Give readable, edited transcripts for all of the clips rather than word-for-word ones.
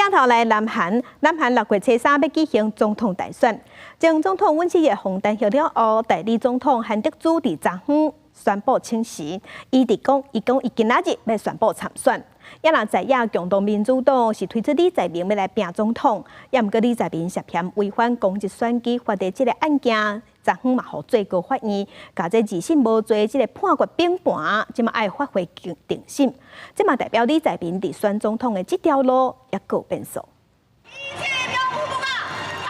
镜头来南韩6月初3要举行总统大选，前总统尹锡悦访台后了后，代理总统韩德洙伫昨昏宣布请辞，伊讲伊今仔日要宣布参选。也若在野共同民主党是推出李在明要来拼总统，也毋过李在明涉嫌违反公职选举法的这个案件，昨昏嘛，互最高法院甲这二审无罪这个判决平盘，即嘛爱发回定审，即嘛代表李在明伫选总统的这条路也有变数。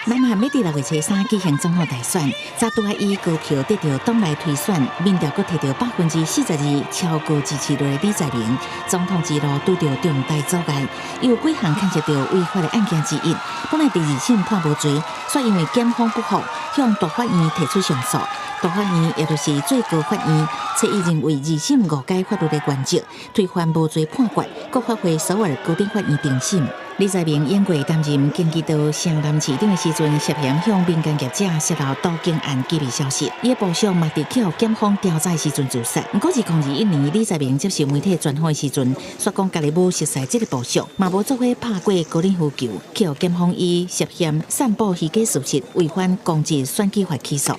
南韩要伫6月初3举行总统大选，早拄啊以高票得到党内推选，民调阁摕到42%超高支持率的李在明，总统之路拄到重大阻碍，有几项牵涉到违法的案件之一。本来第二审判无罪，却因为检方不服，向大法院提出上诉。大法院也就是最高法院，且已认为二审误解法律的原则，推翻无罪判决，阁发回首尔高等法院定审。李在明因过担任京畿道城南市长的时阵，涉嫌向民间业者泄露盗警案机密消息，伊部署嘛伫去互检方调查时阵自杀。不过2021年，李在明接受媒体专访的时阵，说讲家己无熟悉这个部署，嘛无做伙拍过高等呼救，去互检方以涉嫌散布虚假事实、违反公职选举法起诉。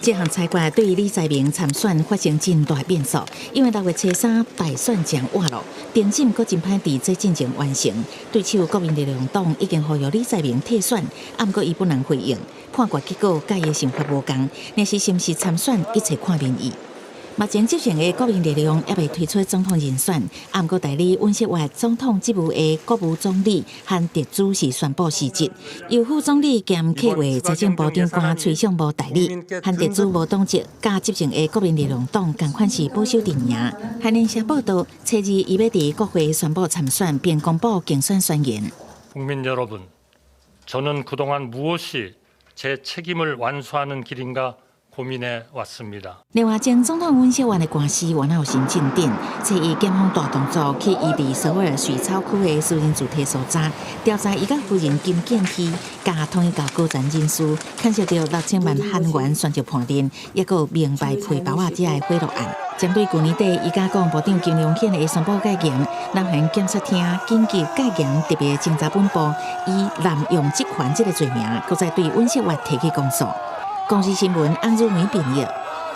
这项裁决对于李在明参选发生真大变数，因为6月初3大选将活路，定审阁真歹伫这进程完成。对手国民力量党已经呼吁李在明退选，不过伊不能回应。判决结果甲伊的想法无同，若是毋是参选，一切看民意。目前执政的国民力量也未推出总统人选，不过代理尹锡悦总统职务的国务总理韩德洙是宣布辞职，由副总理兼客户财政部长官崔尚武代理。韩德洙无党籍，甲执政的国民力量党同款是保守阵营。韩联社报道，初二伊要伫国会宣布参选，并公布竞选宣言。국민여러분저는그동안무엇이제책임을완수하는길인가 고민해 왔습니다. 另外，前总统尹锡悦的官司原来有新进展，且以检方大动作去伊伫首尔水草区的私人住宅所在，调查伊甲夫人金建熙加统一教高层人士牵涉到6000万韩元选择叛变，也有明白配包仔这的贿赂案。针对去年底伊甲国防部长金良显的宣布戒严，南韩检察厅紧急戒严特别侦查本部以滥用职权这个罪名，搁再对尹锡悦提起公诉。公司新闻安如梅编译。